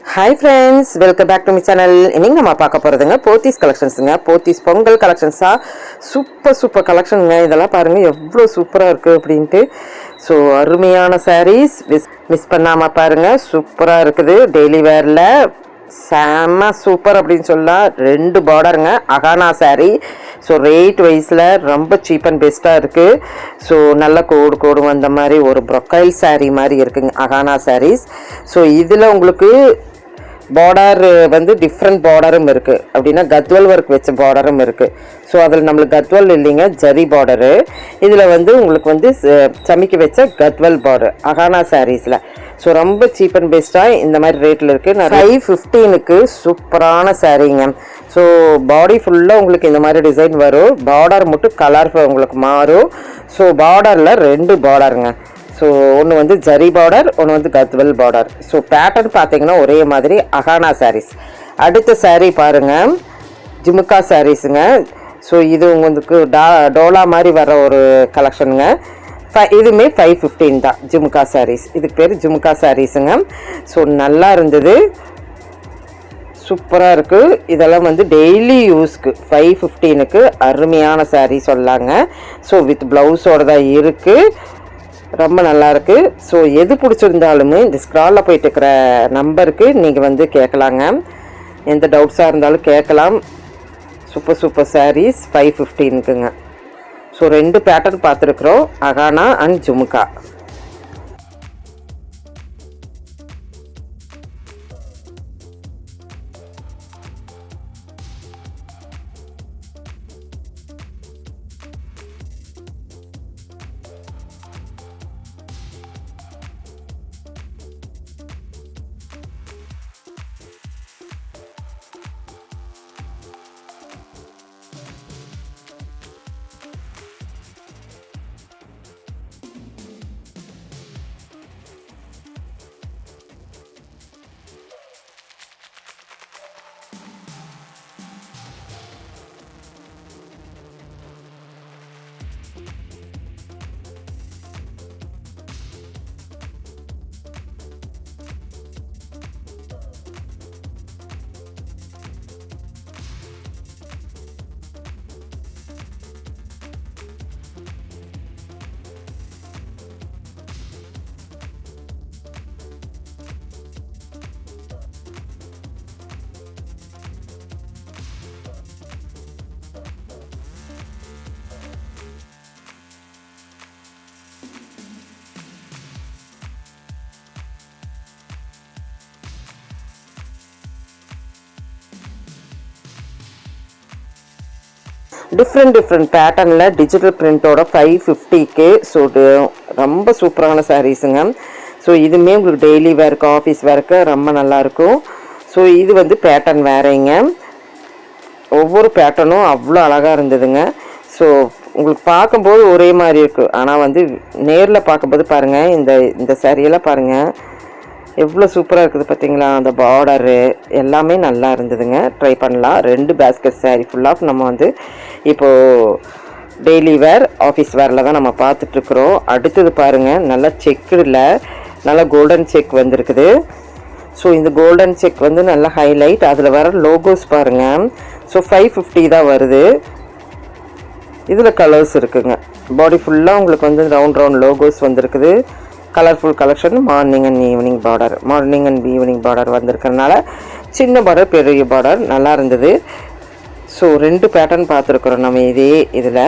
Hi friends, welcome back to my channel. இன்னைக்கு நம்ம பார்க்க போறதுங்க போத்தீஸ் கலெக்ஷன்ஸ்ங்க. போத்தீஸ் பொங்கல் கலெக்ஷன்ஸா சூப்பர் கலெக்ஷனுங்க. இதெல்லாம் பாருங்க எவ்வளவு சூப்பரா இருக்கு அப்படின்ட்டு. ஸோ அருமையான சாரீஸ் மிஸ் பண்ணாம பாருங்க. சூப்பரா இருக்குது. டெய்லி வேர்ல செம்ம சூப்பர் அப்படின்னு சொல்லலாம். 2 பார்டருங்க. அகானா சாரீ. ஸோ ரேட் வைஸில் ரொம்ப சீப் அண்ட் பெஸ்ட்டாக இருக்குது. ஸோ நல்ல கோடு வந்த மாதிரி ஒரு ப்ரொக்கைல் சாரீ மாதிரி இருக்குங்க அகானா சாரீஸ். ஸோ இதில் உங்களுக்கு பார்டர் வந்து டிஃப்ரெண்ட் பார்டரும் இருக்குது. அப்படின்னா கத்வல் ஒர்க் வச்ச பார்டரும் இருக்குது. ஸோ அதில் நம்மளுக்கு கத்வல் இல்லைங்க, ஜரி பார்டரு. இதில் வந்து உங்களுக்கு வந்து சமைக்க வச்ச கத்வல் பார்டர் அகானா சாரீஸில். ஸோ ரொம்ப சீப் அண்ட் பெஸ்ட்டாக இந்த மாதிரி ரேட்டில் இருக்குது. 515க்கு சூப்பரான சாரீங்க. ஸோ பாடி ஃபுல்லாக உங்களுக்கு இந்த மாதிரி டிசைன் வரும். பார்டர் மட்டும் கலர் உங்களுக்கு மாறும். ஸோ பார்டரில் 2 பார்டருங்க. ஸோ ஒன்று வந்து ஜரி பார்டர், ஒன்று வந்து கத்வல் பார்டர். ஸோ பேட்டர்ன் பார்த்தீங்கன்னா ஒரே மாதிரி அகானா சாரீஸ். அடுத்த சாரீ பாருங்கள், ஜிமுக்கா சாரீஸுங்க. ஸோ இது உங்களுக்கு டோலா மாதிரி வர ஒரு கலெக்ஷனுங்க. இதுவுமே 515 தான் ஜிமுக்கா சாரீஸ். இதுக்கு பேர் ஜிமுக்கா சாரீஸுங்க. ஸோ நல்லா இருந்தது, சூப்பராக இருக்குது. இதெல்லாம் வந்து டெய்லி யூஸ்க்கு 515க்கு அருமையான சாரீ சொல்லாங்க. ஸோ வித் ப்ளவுஸோடு தான் இருக்குது. ரொம்ப நல்லாயிருக்கு. ஸோ எது பிடிச்சிருந்தாலுமே இந்த ஸ்க்ராலில் போயிட்டு இருக்கிற நம்பருக்கு நீங்கள் வந்து கேட்கலாங்க. எந்த டவுட்ஸாக இருந்தாலும் கேட்கலாம். சூப்பர் சாரீஸ் 515க்குங்க. ஸோ 2 பேட்டர்ன் பார்த்துருக்குறோம், அகானா அண்ட் ஜுமுக்கா. டிஃப்ரெண்ட் பேட்டர்னில் டிஜிட்டல் பிரிண்டோட 550க்கு. ஸோ ரொம்ப சூப்பரான சாரீஸுங்க. ஸோ இதுவுமே உங்களுக்கு டெய்லி வேர்க்கு, ஆஃபீஸ் வேர்க்கு ரொம்ப நல்லாயிருக்கும். ஸோ இது வந்து பேட்டர்ன் வேறேங்க. ஒவ்வொரு பேட்டர்னும் அவ்வளோ அழகாக இருந்ததுங்க. ஸோ உங்களுக்கு பார்க்கும்போது ஒரே மாதிரி இருக்குது, ஆனால் வந்து நேரில் பார்க்கும்போது பாருங்கள், இந்த சாரியெல்லாம் பாருங்கள் எவ்வளோ சூப்பராக இருக்குது பார்த்தீங்களா. அந்த பார்டரு எல்லாமே நல்லா இருந்ததுங்க. ட்ரை பண்ணலாம். 2 பேஸ்கெட் சாரீ ஃபுல்லாக நம்ம வந்து இப்போது டெய்லி வேர், ஆஃபீஸ் வேரில் தான் நம்ம பார்த்துட்ருக்குறோம். அடுத்தது பாருங்கள், நல்லா செக்குடில் நல்லா கோல்டன் செக் வந்திருக்குது. ஸோ இந்த கோல்டன் செக் வந்து நல்லா ஹைலைட். அதில் வர லோகோஸ் பாருங்கள். ஸோ 550 தான் வருது. இதில் கலர்ஸ் இருக்குங்க. பாடி ஃபுல்லாக உங்களுக்கு வந்து ரவுண்ட் லோகோஸ் வந்திருக்குது. Colourful collection. Morning and evening border வந்திருக்கிறதுனால சின்ன பார்டர், பெரிய பார்டர் நல்லா இருந்தது. ஸோ 2 பேட்டர்ன் பார்த்துருக்குறோம் நம்ம இதே இதில்.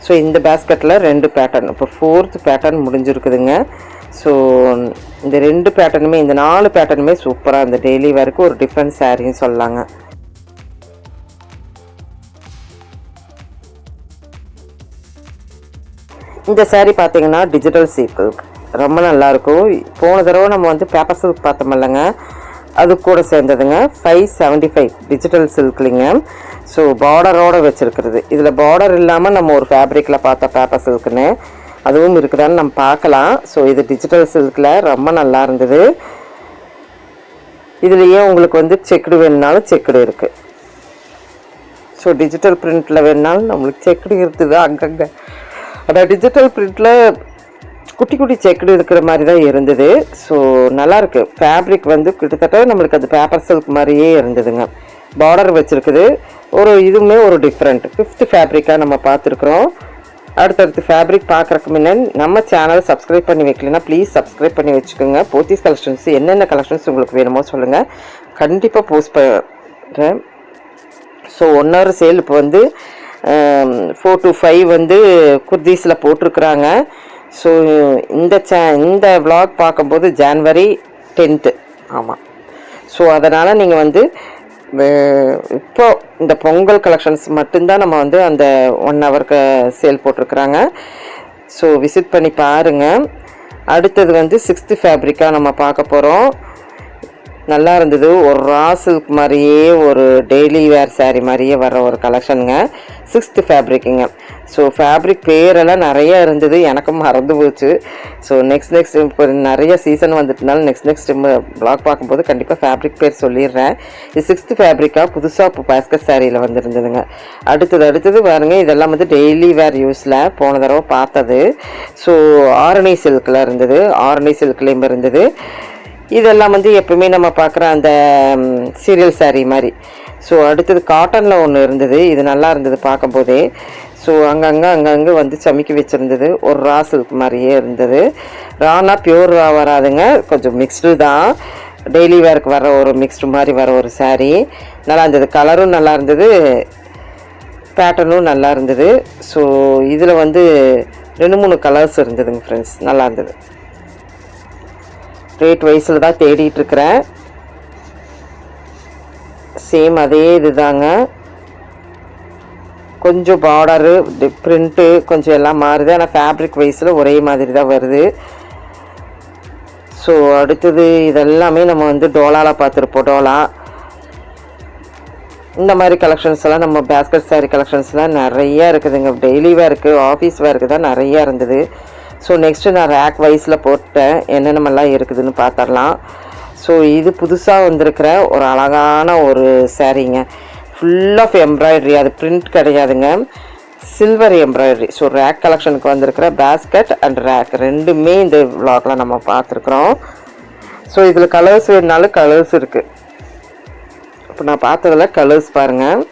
ஸோ இந்த பேஸ்கெட்டில் 2 பேட்டர்ன், இப்போ 4th பேட்டர்ன் முடிஞ்சிருக்குதுங்க. ஸோ இந்த 2 பேட்டர்னுமே, இந்த 4 பேட்டர்னுமே சூப்பராக இந்த டெய்லி வேர்க்கு ஒரு டிஃப்ரெண்ட் சாரின்னு சொல்லலாங்க. இந்த சாரீ பார்த்தீங்கன்னா டிஜிட்டல் சில்க் ரொம்ப நல்லாயிருக்கும். போன தடவை நம்ம வந்து பேப்பர் சில்க் பார்த்தோம் இல்லைங்க, அது கூட சேர்ந்ததுங்க. 575 டிஜிட்டல் சில்க்லிங்க. ஸோ பார்டரோடு வச்சுருக்கிறது. இதில் பார்டர் இல்லாமல் நம்ம ஒரு ஃபேப்ரிக்கில் பார்த்தா பேப்பர் சில்க்குன்னு அதுவும் இருக்குதான்னு நம்ம பார்க்கலாம். ஸோ இது டிஜிட்டல் சில்கில் ரொம்ப நல்லா இருந்தது. இதுலேயே உங்களுக்கு வந்து செக்குடு வேணுனாலும் செக்குடு இருக்குது. ஸோ டிஜிட்டல் பிரிண்டில் வேணுனாலும் நம்மளுக்கு செக்குடு இருக்குது அங்கங்கே. ஆனால் டிஜிட்டல் பிரிண்டில் குட்டி குட்டி செக்குடு இருக்கிற மாதிரி தான் இருந்தது. ஸோ நல்லாயிருக்கு. ஃபேப்ரிக் வந்து கிட்டத்தட்ட நம்மளுக்கு அது பேப்பர் சில்க் மாதிரியே இருந்ததுங்க. பார்டர் வச்சுருக்குது. இதுவுமே ஒரு டிஃப்ரெண்ட் 5th ஃபேப்ரிக்காக நம்ம பார்த்துருக்குறோம். அடுத்தடுத்து ஃபேப்ரிக் பார்க்குறக்கு முன்னாடி நம்ம சேனலை சப்ஸ்கிரைப் பண்ணி வைக்கலன்னா ப்ளீஸ் சப்ஸ்கிரைப் பண்ணி வச்சுக்கோங்க. போத்தீஸ் கலெக்ஷன்ஸ் என்னென்ன கலெக்ஷன்ஸ் உங்களுக்கு வேணுமோ சொல்லுங்கள், கண்டிப்பாக போஸ்ட் பண்ணுறேன். ஸோ 1 hour சேல் இப்போ வந்து 4 to 5 வந்து குர்தீஸில் போட்டிருக்குறாங்க. ஸோ இந்த vlog பார்க்கும்போது January 10th. ஆமாம். ஸோ அதனால் நீங்கள் வந்து இப்போ இந்த பொங்கல் கலெக்ஷன்ஸ் மட்டும்தான் நம்ம வந்து அந்த 1 hourக்கு சேல் போட்டிருக்குறாங்க. ஸோ விசிட் பண்ணி பாருங்கள். அடுத்தது வந்து 6th ஃபேப்ரிக்காக நம்ம பார்க்க போகிறோம். நல்லா இருந்தது. ஒரு ரா சில்க் மாதிரியே ஒரு டெய்லி வேர் சாரீ மாதிரியே வர ஒரு கலெக்ஷனுங்க. 6th ஃபேப்ரிக்குங்க. ஸோ ஃபேப்ரிக் பேரெல்லாம் நிறையா இருந்தது, எனக்கும் மறந்து போச்சு. ஸோ நெக்ஸ்ட் இப்போ நிறைய சீசன் வந்துட்டுனால நெக்ஸ்ட் ப்ளாக் பார்க்கும்போது கண்டிப்பாக ஃபேப்ரிக் பேர் சொல்லிடுறேன். இது 6th ஃபேப்ரிக்காக புதுசாக இப்போ பாஸ்கட் சாரியில் வந்துருந்ததுங்க. அடுத்தது பாருங்கள், இதெல்லாம் வந்து டெய்லி வேர் யூஸில் போன தடவை பார்த்தது. ஸோ ஆரணி சில்கில் இருந்தது, ஆரணி சில்க்லேயும் இருந்தது. இதெல்லாம் வந்து எப்பவுமே நம்ம பார்க்குற அந்த சீரியல் சாரீ மாதிரி. ஸோ அடுத்தது காட்டனில் ஒன்று இருந்தது. இது நல்லா இருந்தது பார்க்கும்போதே. ஸோ அங்கங்கே வந்து சமைக்கி வச்சுருந்தது. ஒரு ரா சில்க் மாதிரியே இருந்தது. ரானா பியூர் ரா வராதுங்க, கொஞ்சம் மிக்ஸ்டு தான். டெய்லி வேருக்கு வர ஒரு மிக்ஸ்டு மாதிரி வர ஒரு சாரீ நல்லா இருந்தது. கலரும் நல்லா இருந்தது, பேட்டர்னும் நல்லா இருந்தது. ஸோ இதில் வந்து 2-3 கலர்ஸ் இருந்ததுங்க ஃப்ரெண்ட்ஸ், நல்லா இருந்தது. ரேட் வைஸில் தான் தேடிட்டுருக்கிறேன். சேம் அதே இது தாங்க. கொஞ்சம் பார்டரு பிரிண்ட்டு கொஞ்சம் எல்லாம் மாறுது, ஆனால் ஃபேப்ரிக் வைஸில் ஒரே மாதிரி தான் வருது. ஸோ அடுத்தது இதெல்லாமே நம்ம வந்து டோலாவில் பார்த்துருப்போம். டோலா இந்த மாதிரி கலெக்ஷன்ஸ் எல்லாம் நம்ம பேஸ்கட் சாரீ கலெக்ஷன்ஸ்லாம் நிறையா இருக்குதுங்க. டெய்லி வேருக்கு, ஆஃபீஸ் வேருக்கு தான் நிறையா இருந்தது. ஸோ நெக்ஸ்ட்டு நான் ரேக் வைஸில் போட்டேன், என்னென்னமெல்லாம் இருக்குதுன்னு பார்த்துடலாம். ஸோ இது புதுசாக வந்திருக்கிற ஒரு அழகான ஒரு சாரீங்க. ஃபுல் ஆஃப் எம்ப்ராய்டரி, அது பிரிண்ட் கிடையாதுங்க, சில்வர் எம்ப்ராய்டரி. ஸோ ரேக் கலெக்ஷனுக்கு வந்திருக்கிற பேஸ்கட் அண்ட் ரேக் ரெண்டுமே இந்த விளாகில் நம்ம பார்த்துருக்குறோம். ஸோ இதில் கலர்ஸ் வேணுனாலும் கலர்ஸ் இருக்குது. இப்போ நான் பார்த்ததில் கலர்ஸ் பாருங்கள்.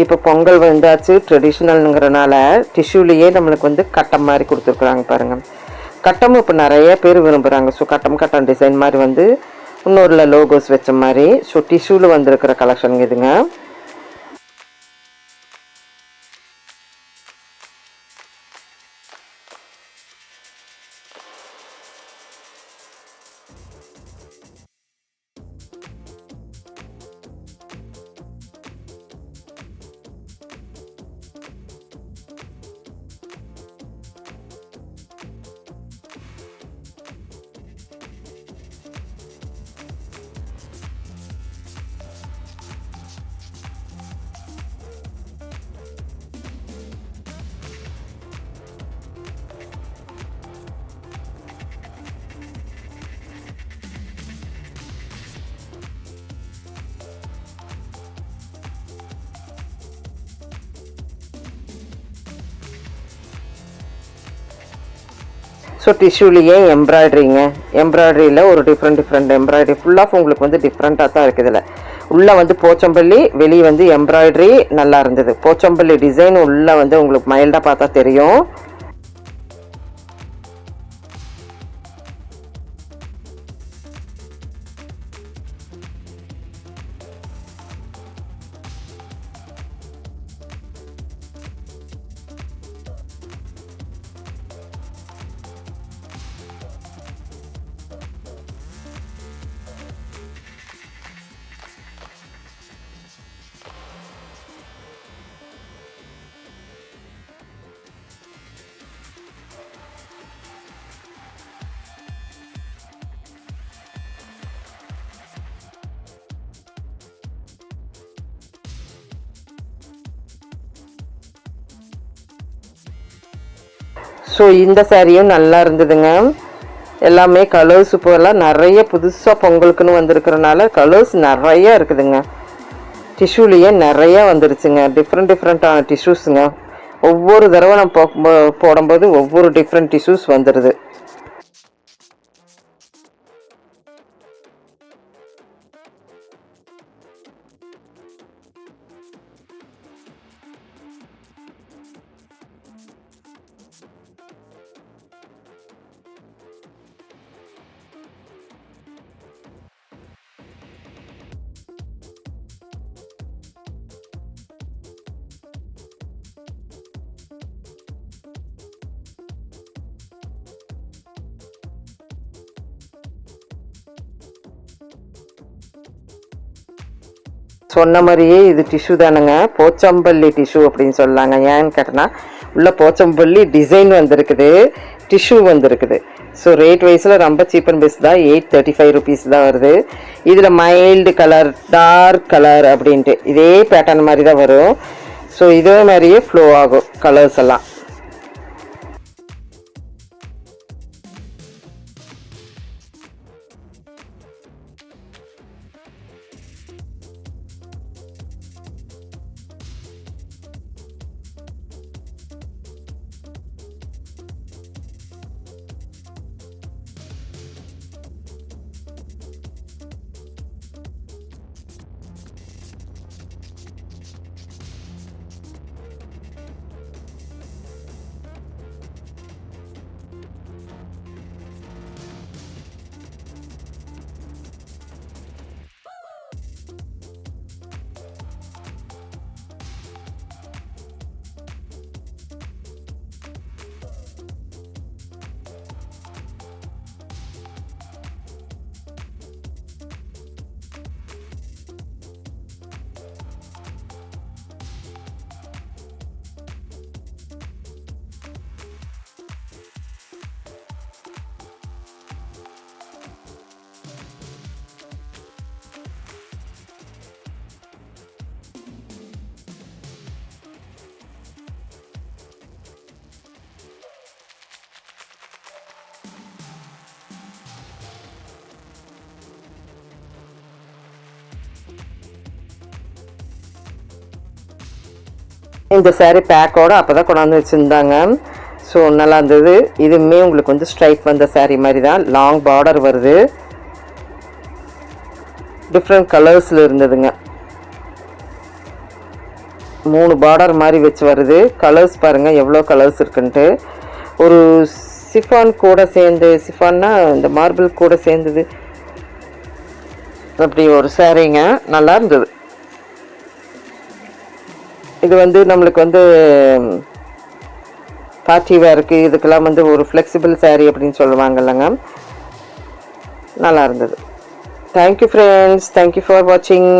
இப்போ பொங்கல் வந்தாச்சு, ட்ரெடிஷ்னல்ங்கிறனால டிஷ்யூலேயே நம்மளுக்கு வந்து கட்டம் மாதிரி கொடுத்துருக்குறாங்க பாருங்கள். கட்டம் இப்போ நிறைய பேர் விரும்புகிறாங்க. ஸோ கட்டம் டிசைன் மாதிரி வந்து இன்னொருல லோகோஸ் வச்ச மாதிரி. ஸோ டிஷ்யூவில் வந்திருக்கிற கலெக்ஷன் இதுங்க. ஸோ டிஷ்யூலேயே எம்ப்ராய்டரிங்க. எம்ப்ராய்டரியில் ஒரு டிஃப்ரெண்ட் எம்ப்ராய்டரி ஃபுல்லாக உங்களுக்கு வந்து டிஃப்ரெண்ட்டாக தான் இருக்குது. இதில் உள்ளே வந்து போச்சம்பள்ளி, வெளியே வந்து எம்ப்ராய்டரி நல்லா இருந்தது. போச்சம்பள்ளி டிசைன் உள்ளே வந்து உங்களுக்கு மைல்டாக பார்த்தா தெரியும். ஸோ இந்த சாரியும் நல்லா இருந்ததுங்க. எல்லாமே கலர்ஸ் இப்போல்லாம் நிறைய புதுசாக பொங்கலுக்குன்னு வந்திருக்கிறனால கலர்ஸ் நிறையா இருக்குதுங்க. டிஷ்யூலேயே நிறையா வந்துருச்சுங்க. டிஃப்ரெண்ட்டான டிஷ்யூஸுங்க. ஒவ்வொரு தடவை நம்ம போடும்போது ஒவ்வொரு டிஃப்ரெண்ட் டிஷ்யூஸ் வந்துடுது. சொன்ன மாதிரியே இது டிஷ்யூ தானுங்க. போச்சம்பள்ளி டிஷ்யூ அப்படின்னு சொல்லலாங்க. ஏன்னு கேட்டோன்னா உள்ள போச்சம்பள்ளி டிசைன் வந்திருக்குது, டிஷ்யூ வந்திருக்குது. ஸோ ரேட் வைஸில் ரொம்ப சீப் அண்ட் பெஸ்ட் தான். 835 rupees தான் வருது. இதில் மைல்டு கலர், டார்க் கலர் அப்படின்ட்டு இதே பேட்டர்ன் மாதிரி தான் வரும். ஸோ இதே மாதிரியே ஃப்ளோ ஆகும் கலர்ஸ் எல்லாம். இந்த சாரீ பேக்கோட அப்போ தான் கொண்டாந்து வச்சுருந்தாங்க. ஸோ நல்லா இருந்தது. இதுவுமே உங்களுக்கு வந்து ஸ்ட்ரைப் வந்த சாரீ மாதிரி தான். லாங் பார்டர் வருது. டிஃப்ரெண்ட் கலர்ஸில் இருந்ததுங்க. 3 பார்டர் மாதிரி வச்சு வருது. கலர்ஸ் பாருங்கள் எவ்வளோ கலர்ஸ் இருக்குன்ட்டு. ஒரு சிஃபான் கூட சேர்ந்து, சிஃபான்னா இந்த மார்பிள் கூட சேர்ந்தது அப்படி ஒரு சாரீங்க. நல்லா இருந்தது. இது வந்து நம்மளுக்கு வந்து பார்ட்டி வேருக்கு இதுக்கெல்லாம் வந்து ஒரு ஃப்ளெக்சிபிள் சாரீ அப்படின்னு சொல்லுவாங்க இல்லைங்க. நல்லா இருந்தது. Thank you friends. தேங்க்யூ ஃபார் வாட்சிங்.